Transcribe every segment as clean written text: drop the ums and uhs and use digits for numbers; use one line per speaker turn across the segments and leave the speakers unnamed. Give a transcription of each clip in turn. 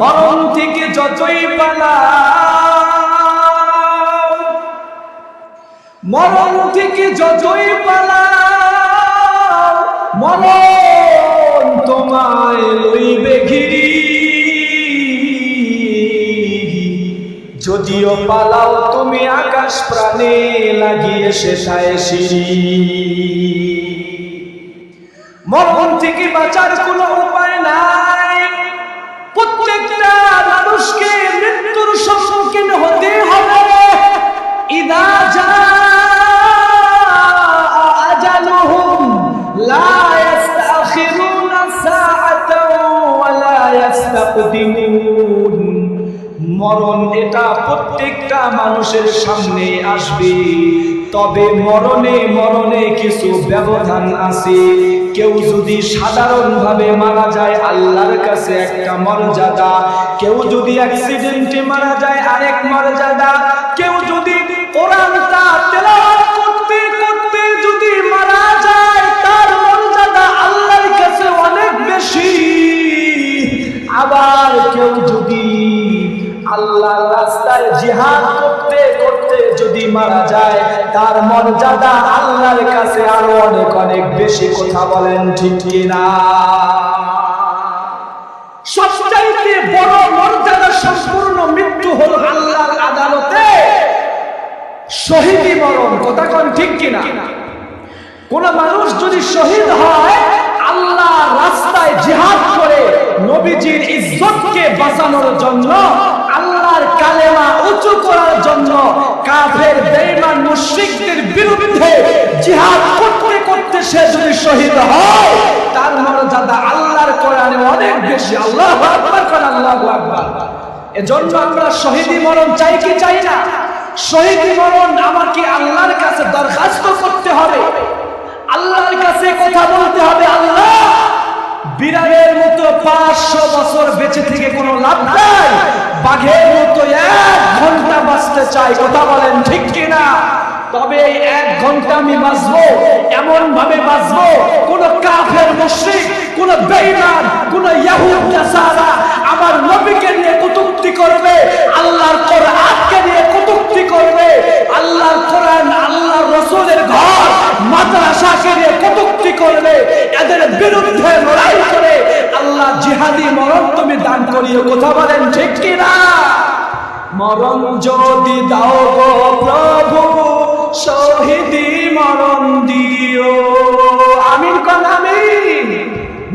মরণ থেকে যতই পালাও, মরণ থেকে যতই পালাও, মরণ তোমায় লইবে ঘিরি। যদিও পালাও তুমি আকাশ প্রাণে লাগিয়ে শেষায় সিঁড়ি। মরণ থেকে বাঁচার কোনো উপায় নাই। প্রত্যেকটা মানুষকে মৃত্যুর সম্মুখীন হতে হবে। ইদা জাআ আজালুহুম লা ইস্তাখিরুনা সাআতাও ওয়া লা ইস্তাকদিমুন। মরণ এটা প্রত্যেকটা মানুষের সামনে আসবে, তবে মরণে কিছু ব্যবধান আছে। কেউ যদি সাধারণভাবে মারা যায় আল্লাহর কাছে একটা মর্যাদা, কেউ যদি অ্যাক্সিডেন্টে মারা যায় আরেক মর্যাদা, কেউ যদি কোরআনটা তেলাওয়াত করতে করতে যদি মারা যায় তার মর্যাদা আল্লাহর কাছে অনেক বেশি। আবার কেউ যদি আল্লাহর রাস্তায় জিহাদ করতে করতে যদি মারা যায় তার মর্যাদা আল্লাহর কাছে আরো অনেক অনেক বেশি। কথা বলেন ঠিক কিনা? সবচাইতে বড় মর্যাদা সম্পূর্ণ মৃত্যু হলো আল্লাহর আদালতে শহীদি মরণ। কথা কোন ঠিক কিনা? কোন মানুষ যদি শহীদ হয় আল্লাহর রাস্তায় জিহাদ করে নবীজির ইজ্জতকে বাঁচানোর জন্য, আল্লাহর কালেমা উঁচু করার জন্য, কাফের বেঈমান মুশরিকদের বিরুদ্ধে জিহাদ করতে করতে সে যদি শহীদ হয় তার মর্যাদা আল্লাহর কোরআনে অনেক বেশি। আল্লাহু আকবার করেন, আল্লাহু আকবার। এজন্য আমরা শহীদি মরণ চাই কি চাই না? শহীদি মরণ আমাকে আল্লাহর কাছে দরখাস্ত করতে হবে, আল্লাহর কাছে কথা বলতে হবে। আল্লাহ, বিড়ালের মতো 500 বছর বেঁচে থেকে কোনো লাভ নাই, বাঘের মতো 1 ঘন্টা বাঁচতে চাই। কথা বলেন ঠিক কিনা? তবে 1 ঘন্টা আমি বাঁচবো, এমন ভাবে বাঁচবো কোন কাফের মুশরিক, কোন বেঈমান, কোন ইহুদ নাসারা আমার নবীকে নিয়ে কটূক্তি করবে, আল্লাহর কোরআনকে নিয়ে কটূক্তি করবে, আল্লাহর কোরআন, আল্লাহর রাসূলের ঘর মাদ্রাসাকে নিয়ে কটূক্তি করবে, এদের বিরুদ্ধে লড়াই করে আল্লাহ জিহাদি মরণ তুমি দান করিও। কথা বলেন ঠিক কিনা? মরণ যদি দাও গো প্রভু শহীদি মরণ দিও। আমিন কোন আমিন।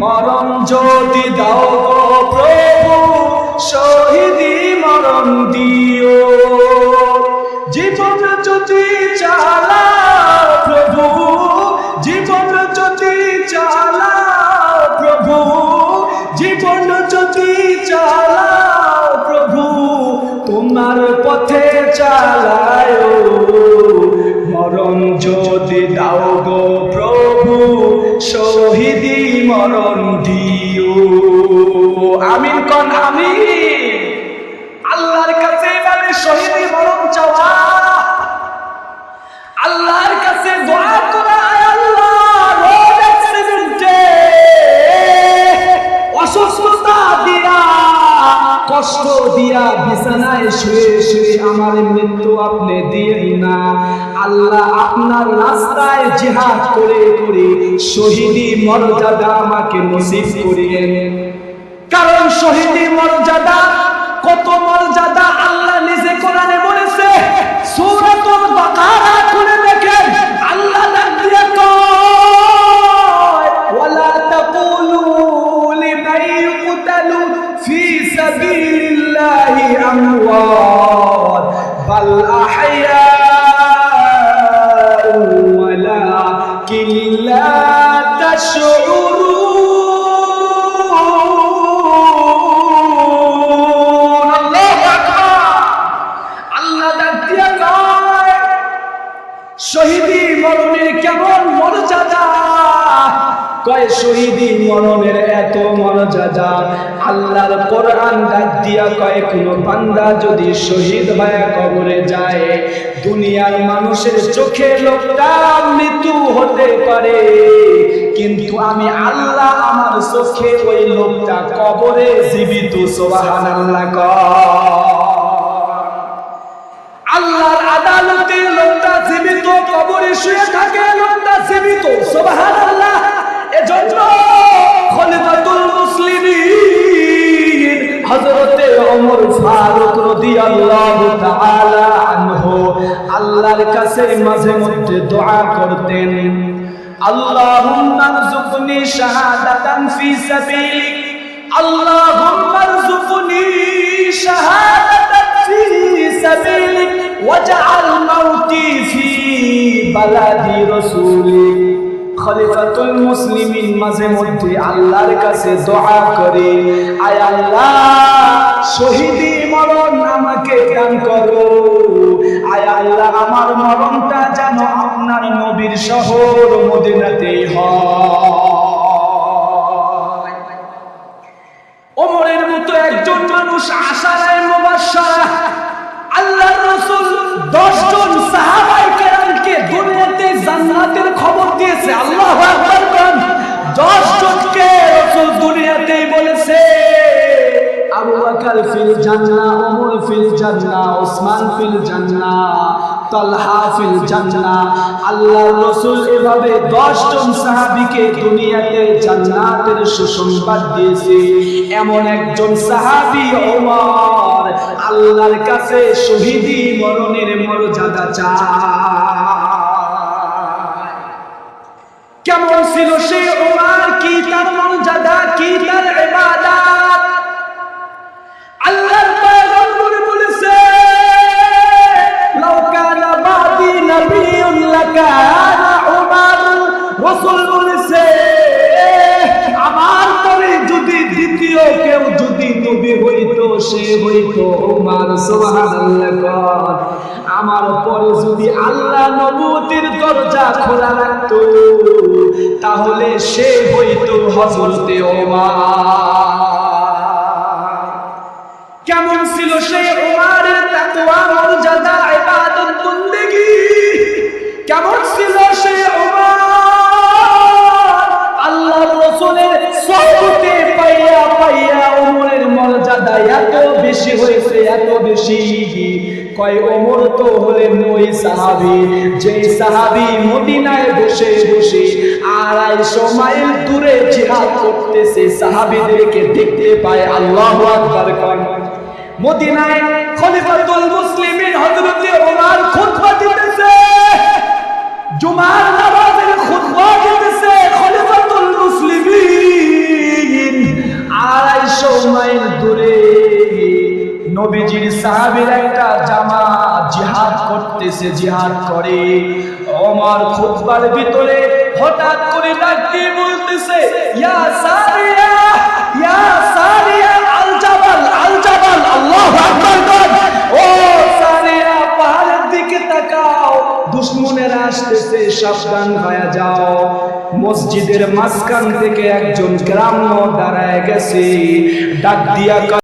মরণ যদি দাও গো প্রভু শহীদি মরণ দিও। জীবন যদি চালাও প্রভু, জীবন যদি চালাও প্রভু, জীবন যদি চালাও প্রভু, তোমার পথে চালায়। মরণ যদি দাও গো প্রভু শহীদি মরণ দিও। আমিন কোন আমিন। আল্লাহর কাছে এভাবে শহীদি মরণ চাওয়া, আল্লাহর কাছে দোয়া করা। আল্লাহ, রোড অ্যাক্সিডেন্টে অসুস্থতা দিয়া, কষ্ট দিয়া বিছানায় শুয়ে শুয়ে আমার মৃত্যু আপনি দিয়েন না। আল্লাহ, আপনার রাস্তায় জিহাদ করে করে শহীদি মর্যাদা আমাকে নসিব করিয়েন। কারণ শহীদি মর্যাদা কত মর্যাদা আল্লাহ নিজে কোরআনে বলেছে। সূরাতুল বাকারা খুলে দেখেন, আল্লাহ ডাক দিয়ে কয়, ওয়ালা তাকুলু লিমান ইউকতালু ফি সাবিলিল্লাহি আমওয়াত বাল আহইয়াউ ওয়ালাকিন লা তাশউরুন। শহীদি মরণের কেমন মর্যাদা? কয় শহীদি মরণের এত মর্যাদা, আল্লাহর কোরআন ডাক দিয়া কয় কোন বান্দা যদি শহীদ হয়ে কবরে যায়, দুনিয়ার মানুষের চোখে লোকটা মৃত্যু হতে পারে, কিন্তু আমি আল্লাহ আমার চোখে ওই লোকটা কবরে জীবিত। সুবহানাল্লাহ। আল্লাহর আদালতে লোকটা জীবিত, কবরে শুয়ে থাকে লোকটা জীবিত। সুবহানাল্লাহ। এজন্য খলিফাতুল মুসলিমিন হযরতে ওমর ফারুক রাদিয়াল্লাহু তাআলা আনহু আল্লাহর কাছে মাঝে মধ্যে দোয়া করতেন, আল্লাহুম্মা রযুকনি শাহাদাতান ফি সাবিলিক, আল্লাহুম্মা রযুকনি শাহাদাতান ফি সাবিলিক ওয়াজআল মাউতি ফি বালাদি রাসূলিক। খলিফাতুল মুসলিমিন মাঝে মধ্যে আল্লাহর কাছে দোয়া করে, আয় আল্লাহ শহীদি মরণ আমাকে দান করো, আয় আল্লাহ আমার মরণটা যেন আপনার নবীর শহর মদিনাতেই হয়। ওমরের মতো একজন মানুষ আশারায়ে মুবাশশারা, আল্লাহর রাসূল 10 জন সাহাবায়ে কেরামকে দুনিয়াতে জান্নাতের খবর দিয়েছে। আল্লাহু আকবার। 10 জনকে রাসূল দুনিয়াতেই বলেছে, আবু বকর ফিল জান্নাহ, ওমর ফিল জান্নাহ, ওসমান ফিল জান্নাহ, তালহা ফিল জান্নাহ। আল্লাহর রাসূল এভাবে 10 জন সাহাবীকে দুনিয়াতে জান্নাতের সুসংবাদ দিয়েছে। এমন একজন সাহাবী ওমর আল্লাহর কাছে শহীদি মরণের মর্যাদা চায়। কেমন ছিল সেই ওমর, কি তার মর্যাদা, কি তার ইবাদত। আল্লাহর পয়গম্বর বলেছে, লাউ কানা বাদি নবিয়্যুন লাকানা ওমর। রাসূল বলেছে, আমার পরে যদি দ্বিতীয় কেউ যদি নবী হইতো সে হইতো ওমর। সুবহানাল্লাহ। আমার পরে যদি আল্লাহ নবুয়তের দরজা খোলা রাখতো তাহলে সে হইতো হযরতে ওমর। কেমন ছিল সেই ওমরের তাকওয়া, মর্যাদা, ইবাদত, বন্দেগী। কেমন ছিল সেই ওমর আল্লাহর রাসূলের সুহবতে পাইয়া পাইয়া ওমরের মর্যাদা এত বেশি হয়েছে, এত বেশি। কয় ওমর তো হলেন ওই সাহাবী যে সাহাবী মদিনায় বসে বসে 250 মাইল দূরে জিহাদ করতেছে, সাহাবীদেরকে দেখতে পায়। আল্লাহু আকবার। মদিনায় খলিফাতুল মুসলিমিন হযরতে ওমর খুতবা দিতেছে, জুমার নামাজের খুতবা দিতেছে। খলিফাতুল মুসলিমিন 250 মাইল দূরে নবীজির সাহাবীর একটা জামাত জিহাদ করতেছে, জিহাদ করে। ওমর খুতবার ভিতরে হঠাৎ করে ডাক দিয়ে বলতেছে, ইয়া সারিয়া, ইয়া সারিয়া আল জাবাল, আল জাবাল। আল্লাহু আকবার। ও সারিয়া, পাহাড়ের দিকে তাকাও, দুশমনেরা আসতেছে, সাবধান হয়ে যাও। মসজিদের মাঝখান থেকে একজন গ্রাম্য দাঁড়ায় গেছে, ডাক দিয়া